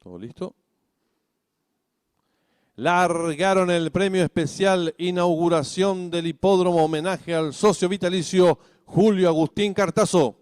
¿Todo listo? Largaron el premio especial inauguración del hipódromo, homenaje al socio vitalicio Julio Agustín Cartazo.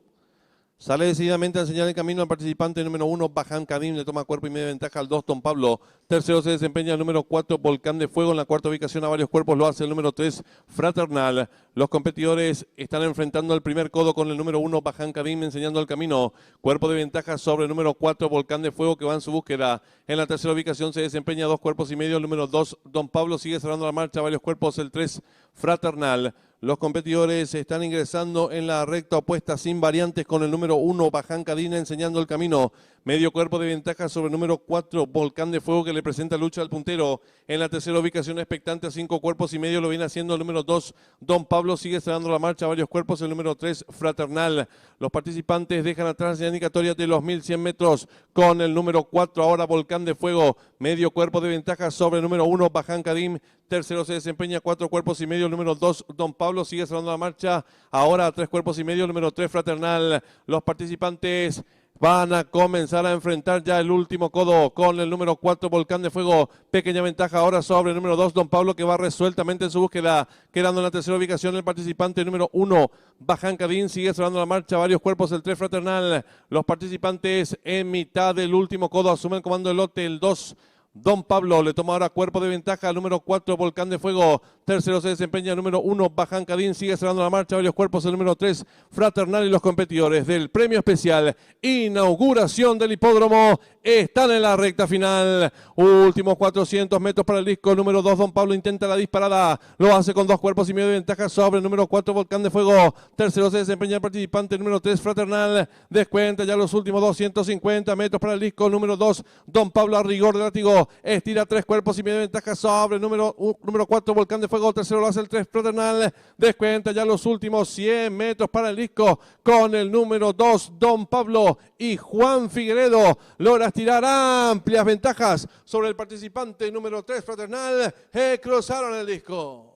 Sale decididamente a enseñar el camino al participante número 1, Bajan Kadim, le toma cuerpo y media ventaja al 2, Don Pablo. Tercero se desempeña el número 4, Volcán de Fuego. En la cuarta ubicación a varios cuerpos lo hace el número 3, Fraternal. Los competidores están enfrentando al primer codo con el número 1, Bajan Kadim, enseñando el camino. Cuerpo de ventaja sobre el número 4, Volcán de Fuego, que va en su búsqueda. En la tercera ubicación se desempeña 2 cuerpos y medio. El número 2, Don Pablo, sigue cerrando la marcha, varios cuerpos, el 3, Fraternal. Los competidores están ingresando en la recta opuesta sin variantes con el número 1, Bajan Cadina, enseñando el camino. Medio cuerpo de ventaja sobre el número 4, Volcán de Fuego, que le presenta lucha al puntero. En la tercera ubicación expectante a 5 cuerpos y medio lo viene haciendo el número 2, Don Pablo, sigue cerrando la marcha, varios cuerpos, el número 3, Fraternal. Los participantes dejan atrás la indicatoria de los 1100 metros con el número 4, ahora Volcán de Fuego. Medio cuerpo de ventaja sobre el número 1, Bajan Kadim. Tercero se desempeña 4 cuerpos y medio, el número 2, Don Pablo, sigue cerrando la marcha. Ahora a 3 cuerpos y medio, el número 3, Fraternal. Los participantes van a comenzar a enfrentar ya el último codo con el número 4, Volcán de Fuego. Pequeña ventaja ahora sobre el número 2, Don Pablo, que va resueltamente en su búsqueda. Quedando en la tercera ubicación el participante número 1, Bajan Cadín, sigue cerrando la marcha. Varios cuerpos, el 3, Fraternal. Los participantes en mitad del último codo asumen el comando del lote, el 2, Don Pablo, le toma ahora cuerpo de ventaja al número 4, Volcán de Fuego. Tercero se desempeña el número 1, Bajan Cadín, sigue cerrando la marcha, varios cuerpos, el número 3, Fraternal. Y los competidores del premio especial inauguración del hipódromo están en la recta final. Últimos 400 metros para el disco, número 2, Don Pablo intenta la disparada, lo hace con 2 cuerpos y medio de ventaja sobre el número 4, Volcán de Fuego. Tercero se desempeña el participante número 3, Fraternal. Descuenta ya los últimos 250 metros para el disco, número 2, Don Pablo a rigor de látigo. Estira 3 cuerpos y medio de ventaja sobre el número 4, Volcán de Fuego. Tercero lo hace el 3, Fraternal. Descuenta ya los últimos 100 metros para el disco con el número 2, Don Pablo. Y Juan Figueredo logra estirar amplias ventajas sobre el participante número 3, Fraternal. Cruzaron el disco.